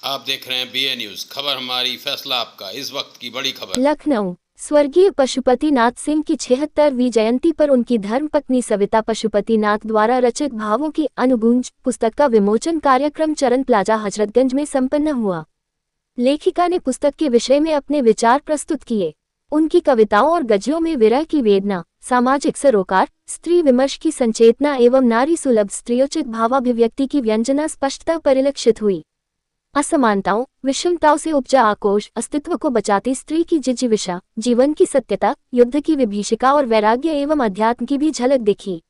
आप देख रहे हैं BA न्यूज, खबर हमारी फैसला आपका। इस वक्त की बड़ी खबर। लखनऊ स्वर्गीय पशुपतिनाथ सिंह की 76वीं जयंती पर उनकी धर्मपत्नी सविता पशुपतिनाथ द्वारा रचित भावों की अनुगूंज पुस्तक का विमोचन कार्यक्रम चरण प्लाजा हजरतगंज में संपन्न हुआ। लेखिका ने पुस्तक के विषय में अपने विचार प्रस्तुत किए। उनकी कविताओं और गज़लों में विरह की वेदना, सामाजिक सरोकार, स्त्री विमर्श की संचेतना एवं नारी सुलभ स्त्रियोचित भावाभिव्यक्ति की व्यंजना स्पष्टता परिलक्षित हुई। असमानताओं, विषमताओं से उपजा आक्रोश, अस्तित्व को बचाती स्त्री की जिजीविषा, जीवन की सत्यता, युद्ध की विभीषिका और वैराग्य एवं अध्यात्म की भी झलक दिखी।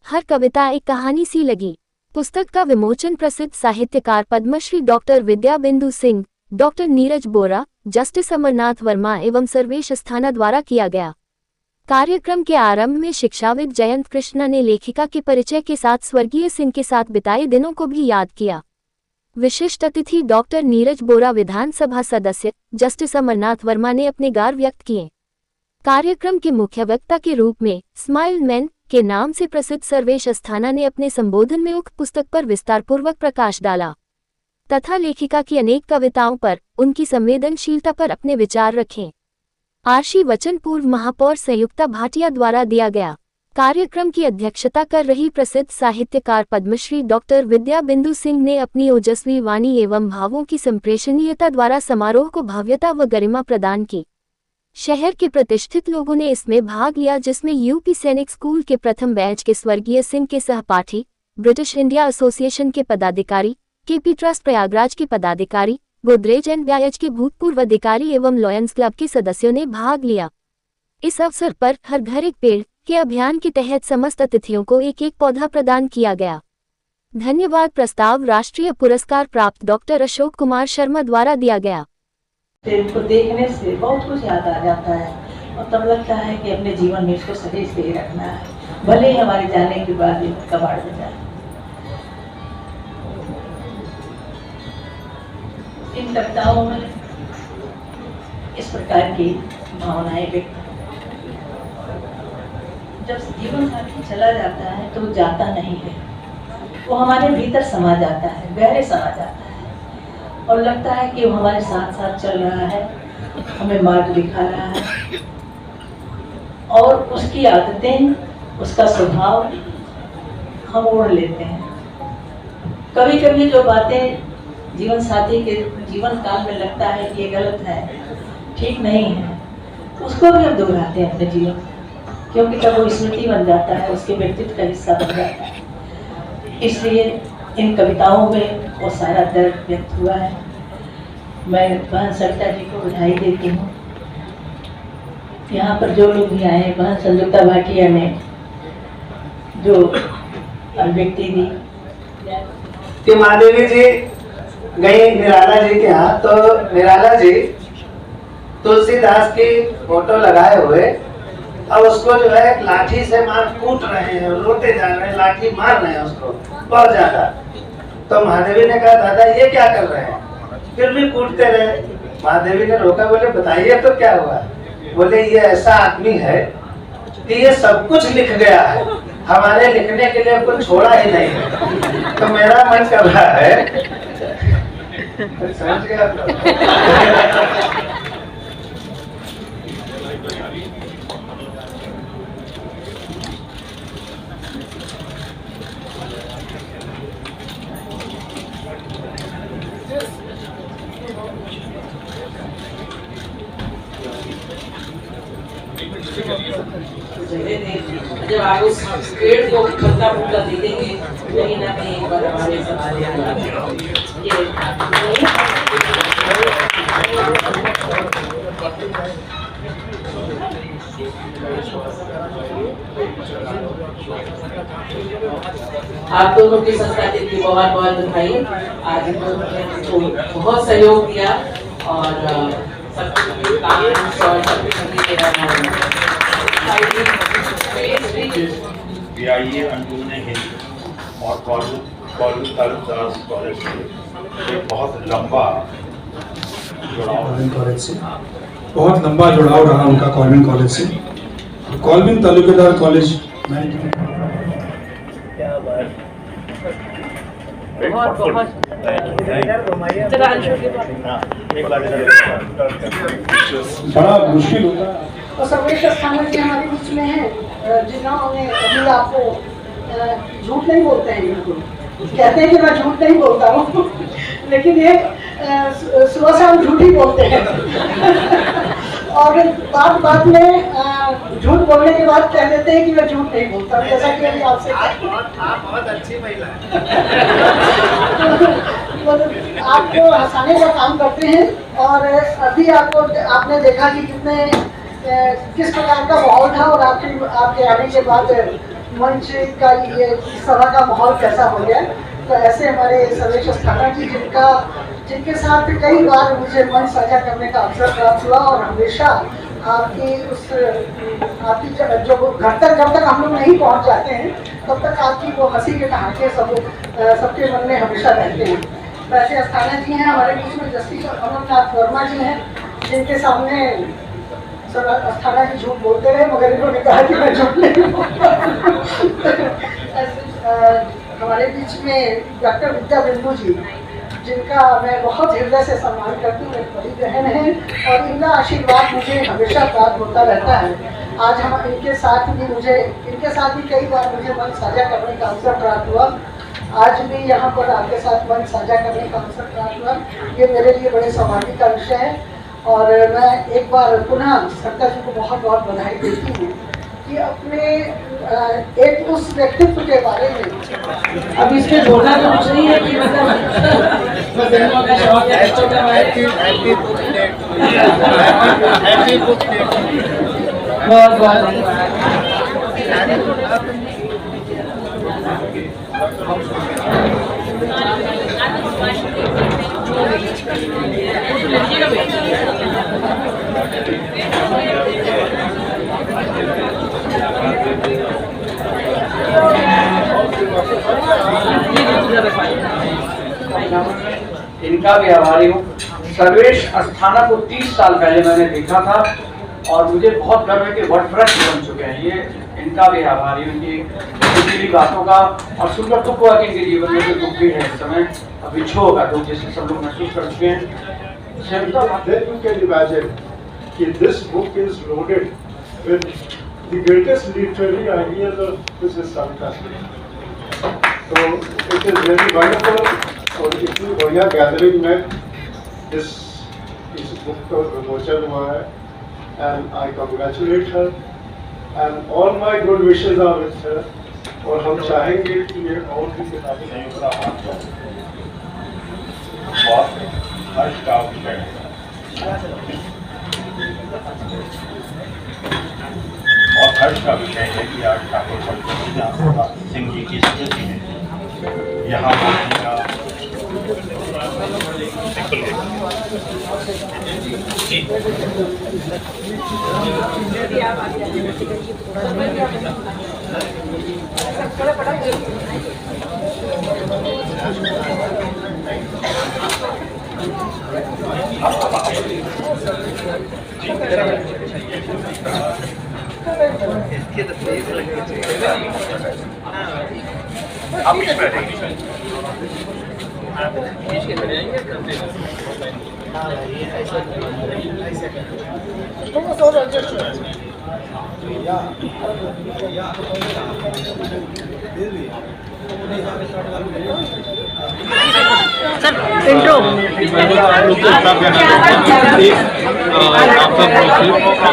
हर कविता एक कहानी सी लगी। पुस्तक का विमोचन प्रसिद्ध साहित्यकार पद्मश्री डॉक्टर विद्या बिंदु सिंह, डॉक्टर नीरज बोरा, जस्टिस अमरनाथ वर्मा एवं सर्वेश अस्थाना द्वारा किया गया। कार्यक्रम के आरंभ में शिक्षाविद जयंत कृष्णा ने लेखिका के परिचय के साथ स्वर्गीय सिंह के साथ बिताए दिनों को भी याद किया। विशिष्ट अतिथि डॉक्टर नीरज बोरा, विधानसभा सदस्य जस्टिस अमरनाथ वर्मा ने अपने गार व्यक्त किए। कार्यक्रम के मुख्य वक्ता के रूप में स्माइल मैन के नाम से प्रसिद्ध सर्वेश अस्थाना ने अपने संबोधन में उक्त पुस्तक पर विस्तारपूर्वक प्रकाश डाला तथा लेखिका की अनेक कविताओं पर, उनकी संवेदनशीलता पर अपने विचार रखे। आशीर्वचन पूर्व महापौर संयुक्ता भाटिया द्वारा दिया गया। कार्यक्रम की अध्यक्षता कर रही प्रसिद्ध साहित्यकार पद्मश्री डॉक्टर विद्या बिंदु सिंह ने अपनी ओजस्वी वाणी एवं भावों की संप्रेषणीयता द्वारा समारोह को भव्यता व गरिमा प्रदान की। शहर के प्रतिष्ठित लोगों ने इसमें भाग लिया, जिसमें यूपी सैनिक स्कूल के प्रथम बैच के स्वर्गीय सिंह के सहपाठी, ब्रिटिश इंडिया एसोसिएशन के पदाधिकारी, केपी ट्रस्ट प्रयागराज के पदाधिकारी, गोदरेज एंड ब्याज के भूतपूर्व अधिकारी एवं लॉयंस क्लब के सदस्यों ने भाग लिया। इस अवसर पर हर घर एक पेड़ के अभियान के तहत समस्त अतिथियों को एक एक पौधा प्रदान किया गया। धन्यवाद प्रस्ताव राष्ट्रीय पुरस्कार प्राप्त डॉक्टर अशोक कुमार शर्मा द्वारा दिया गया। इनको देखने से बहुत कुछ याद आ जाता है और तब लगता है कि अपने जीवन में इसको सही से रखना है, भले ही हमारे जाने के बाद ये कबाड़ में जाए। इन कविताओं में इस प्रकार की भावनाएं व्यक्त, जब जीवन साथी चला जाता है तो वो जाता नहीं है, वो हमारे भीतर समा जाता है, गहरे समा जाता है और लगता है कि वो हमारे साथ साथ चल रहा है, हमें मार्ग दिखा रहा है और उसकी आदतें, उसका स्वभाव हम ओढ़ लेते हैं। कभी कभी जो बातें जीवन साथी के जीवन काल में लगता है कि ये गलत है, ठीक नहीं है, उसको भी हम दोहराते हैं अपने जीवन, क्योंकि तब वो स्मृति बन जाता है, उसके व्यक्तित्व का हिस्सा बन जाता है। इसलिए इन कविताओं में वो सारा दर्द व्यक्त हुआ है। मैं बहन सविता जी को बधाई देती हूँ। यहाँ पर जो लोग भी आए, बहन संयुक्ता भाटिया ने जो अभिव्यक्ति दी कि महादेवी जी गई निराला जी के यहाँ, तो निराला जी तुलसीदास की फोटो लगाए हुए अब उसको जो है लाठी से मार कूट रहे हैं, रोते जा रहे हैं, लाठी मार रहे हैं उसको बहुत ज्यादा। तो महादेवी ने कहा दादा ये क्या कर रहे हैं, फिर भी कूटते रहे। महादेवी ने रोका, बोले बताइए तो क्या हुआ। बोले ये ऐसा आदमी है कि ये सब कुछ लिख गया है, हमारे लिखने के लिए कुछ छोड़ा ही नहीं है। तो मेरा मन कर रहा है समझ गया तो। जब आप उस पेड़ को पत्ता फूटा दे देंगे, कहीं ना कहीं एक बार हमारे समाज आप दोनों की संस्था की बहुत बहुत बधाई। आज तो बहुत सहयोग दिया और सबके काम BIA अन्नपूर्णा हिंद और कॉलेज दास कॉलेज से एक बहुत लंबा जुड़ाव रहा उनका कॉल्विन कॉलेज से। कॉल्विन तालुकेदार कॉलेज बहुत बहुत चला अंशु के बड़ा मुश्किल होता है। और सर्वेश अस्थाना जी हमारे बीच में हैं जिन्होंने अभी आपको झूठ नहीं बोलते हैं, बिल्कुल कहते हैं कि मैं झूठ नहीं बोलता हूँ लेकिन ये सुबह से हम झूठ ही बोलते हैं और बात में झूठ बोलने के बाद कह देते हैं कि मैं झूठ नहीं बोलता, जैसा कि अभी आपसे आप बहुत अच्छी महिला हैं। आपको हंसाने का काम करते हैं और अभी आपने देखा कि किस प्रकार का माहौल था और आपके आने के बाद मंच का ये सभा का माहौल कैसा हो गया। तो ऐसे हमारे सर्वेश अस्थाना जी जिनके साथ कई बार मुझे मंच साझा करने का अवसर प्राप्त हुआ और हमेशा आपकी जो घर तक जब तक हम लोग नहीं पहुंच जाते हैं तब तक आपकी वो हंसी के ठहाके सबके मन में हमेशा रहते हैं। वैसे अस्थाना जी हैं हमारे बीच में, जस्टिस अमरनाथ वर्मा जी हैं जिनके सामने सर अस्थाना जी झूठ बोलते रहे मगर इन्होंने कहा कि मैं झूठ नहीं बोलता। हमारे बीच में डॉक्टर विद्या बिंदु जी जिनका मैं बहुत हृदय से सम्मान करती हूँ, एक बड़ी बहन है और इनका आशीर्वाद मुझे हमेशा प्राप्त होता रहता है। आज हम इनके साथ भी कई बार मुझे मन साझा करने का अवसर प्राप्त हुआ। आज भी यहाँ पर आपके साथ मन साझा करने का अवसर प्राप्त हुआ, ये मेरे लिए बड़े सौभाग्य का विषय है और मैं एक बार पुनः सत्ता जी को बहुत बहुत बधाई देती हूँ कि अपने एक उस व्यक्तित्व के बारे में अब इसके जोड़ना तो कुछ नहीं है कि मतलब फिल्मों का शौक है बच्चों का बहुत बहुत इनका भी आभारी हूँ। सर्वेश अस्थाना को 30 साल पहले मैंने देखा था और मुझे बहुत गर्व है कि वर्डप्रेस बन चुके हैं। ये इनका भी आभारी हूँ कि भी बातों का और सुनकर दुख हुआ कि इनके जीवन में जो दुख भी है इस समय अभी छो होगा दुख जैसे सब लोग महसूस कर चुके हैं। Then you can imagine that this book is loaded with the greatest literary ideas of Mrs. Savita. So it is very wonderful और इतनी बढ़िया गैदरिंग में इस बुक का विमोचन हुआ है and I congratulate her and all my good wishes are with her और हम चाहेंगे कि ये और भी किताबें बहुत हर्ष का विषय है और हर्ष का विषय है कि आज ठाकुर शंकर सिंह जी की स्मृति है। यहाँ आप इसमें रहेंगे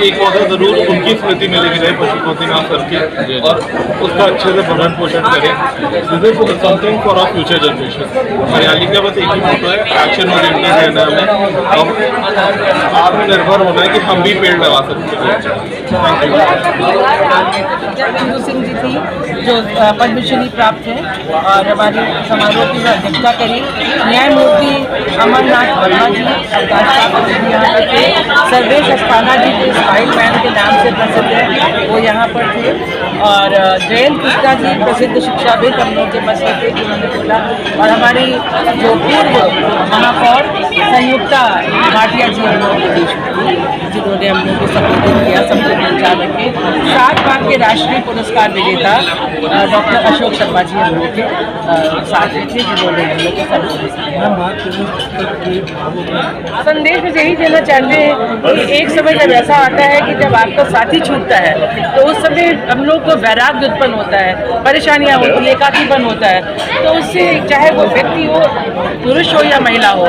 एक पौधा जरूर उनकी स्मृति में लेके जाए पशुपतिनाथ सर के और उसका अच्छे से भरण पोषण करें। This is something for our future generation. हरियाली का बस एक ही फोटो है, एक्शन ओरिएंटेड रहना है हमें, आत्मनिर्भर होना है कि हम भी पेड़ लगा सकते हैं। Thank you. बिंदु सिंह जी थी जो पद्मश्री प्राप्त है और हमारे समारोह की अध्यक्षता करी। न्यायमूर्ति अमरनाथ वर्मा जी सर्वेश अस्थाना जी जो स्माइल मैन के नाम से प्रसिद्ध है वो यहाँ पर थे और जयंत कृष्णा जी प्रसिद्ध शिक्षाविद हम लोग के बस में थे जिन्होंने बोला और हमारी जो पूर्व महापौर संयुक्ता भाटिया जी हम लोग जिन्होंने हम लोग को संबोधित किया, सबको संचालक के 7 बार के राष्ट्रीय पुरस्कार विजेता डॉक्टर अशोक शर्मा जी हम लोग के साथ में थे, जिन्होंने हम लोग को संदेश में यही देना चाहते हैं कि एक समय जब ऐसा आता है कि जब आपका साथी छूटता है तो उस समय हम लोग को वैराग्य उत्पन्न होता है, परेशानियाँ होती है, एकाकीपन होता है, तो उससे चाहे वो व्यक्ति हो, पुरुष हो या महिला हो,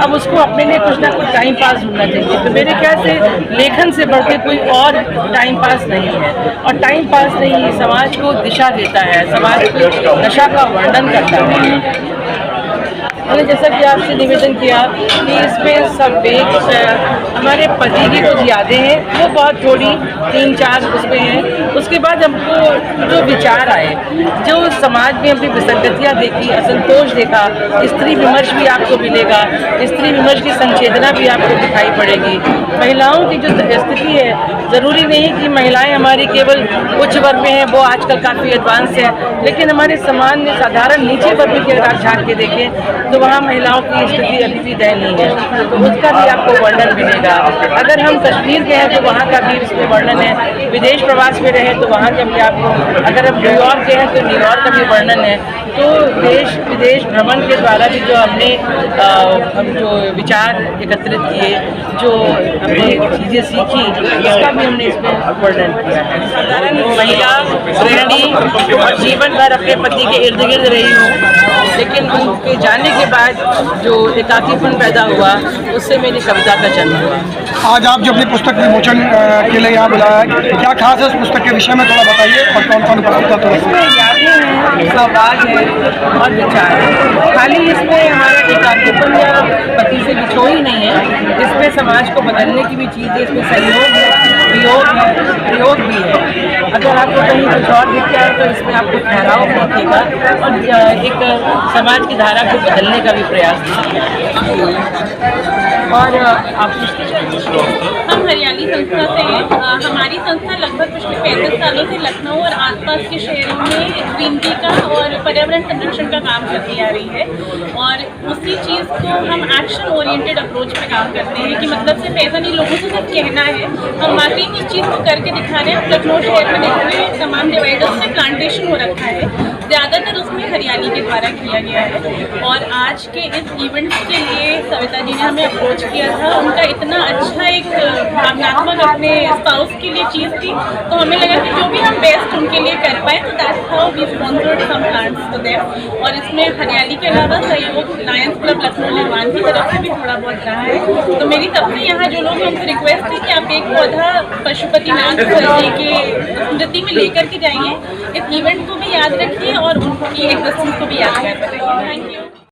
अब उसको अपने लिए कुछ ना कुछ टाइम पास ढूंढना चाहिए। तो मेरे ख्याल से लेखन से बढ़ के कोई और टाइम पास नहीं है, और टाइम पास नहीं समाज को दिशा देता है, समाज की दशा का वर्णन करता है। मैंने जैसा कि आपसे निवेदन किया कि इसमें सब हमारे पति की कुछ यादें हैं, वो बहुत थोड़ी 3-4 उसमें हैं। उसके बाद हमको जो विचार आए, जो समाज में हमने विसंगतियाँ देखी, असंतोष देखा, स्त्री विमर्श भी आपको मिलेगा, स्त्री विमर्श की संवेदना भी आपको दिखाई पड़ेगी। महिलाओं की जो स्थिति है, ज़रूरी नहीं कि महिलाएं हमारी केवल उच्च वर्ग में हैं, वो आजकल काफ़ी एडवांस है, लेकिन हमारे समाज में साधारण नीचे वर्ग की अगर झाँक के देखें तो वहाँ महिलाओं की स्थिति अभी भी दयनीय है, तो उसका भी आपको वर्णन मिलेगा। अगर हम कश्मीर गए हैं तो वहाँ का भी इसमें वर्णन है, विदेश प्रवास में रहे तो वहाँ का भी आपको, अगर हम न्यूयॉर्क गए हैं तो न्यूयॉर्क का भी वर्णन है। तो देश विदेश भ्रमण के द्वारा भी जो हमने हम जो विचार एकत्रित किए, जो हमने चीज़ें सीखी, इसका भी हमने इसमें वर्णन किया है। साधारण महिला गृहिणी और जीवन भर अपने पति के इर्द गिर्द रही हूँ, लेकिन उनके जाने के बाद जो एकाकीपन पैदा हुआ, उससे मेरी कविता का जन्म हुआ। आज आप जो अपनी पुस्तक विमोचन के लिए यहाँ बुलाया है, क्या खास है इस पुस्तक के विषय में, थोड़ा बताइए, और कौन कौन उपस्थित है? तो इसमें यादें हैं, सवाल है और विचार है। खाली इसमें हमारा एकाकीपन या पति से बिछोड़ ही नहीं है, इसमें समाज को बदलने की भी चीज़ है, इसमें सहयोग है, वियोग है, प्रयोग भी है। अगर आपको कहीं कुछ और दिख जाए तो इसमें आपको ठहराव दिखेगा और एक समाज की धारा को बदलने का भी प्रयास किया। और आप हम हरियाली संस्था से हैं। हमारी संस्था लगभग पिछले 35 सालों से लखनऊ और आसपास के शहरों में ग्रीनरी का और पर्यावरण संरक्षण का काम करती आ रही है, और उसी चीज़ को हम एक्शन ओरिएंटेड अप्रोच पे काम करते हैं कि मतलब सिर्फ ऐसा नहीं लोगों से सिर्फ कहना है, हम वाकई उस चीज़ को करके दिखा रहे हैं। लखनऊ शहर में देख रहे हैं तमाम डिवाइडर्स में प्लांटेशन हो रखा है, ज़्यादातर उसमें हरियाली के द्वारा किया गया है। और आज के इस इवेंट के लिए सविता जी ने हमें अप्रोच किया था, उनका इतना अच्छा एक भावनात्मक अपने स्पाउस के लिए चीज़ थी, तो हमें लगा कि जो भी हम बेस्ट उनके लिए कर पाए, तो that's how we sponsored some plants to them. और इसमें हरियाली के अलावा सहयोग लायंस क्लब लखनऊ निर्माण की तरफ से भी थोड़ा बहुत रहा है। तो मेरी सबसे यहाँ जो लोग हैं उनसे रिक्वेस्ट है कि आप एक पौधा पशुपतिनाथ जी के स्मृति में लेकर के जाइए, इस इवेंट को भी याद रखिए और उनकी एग्जिस्टेंस को भी याद रखिए। Thank you.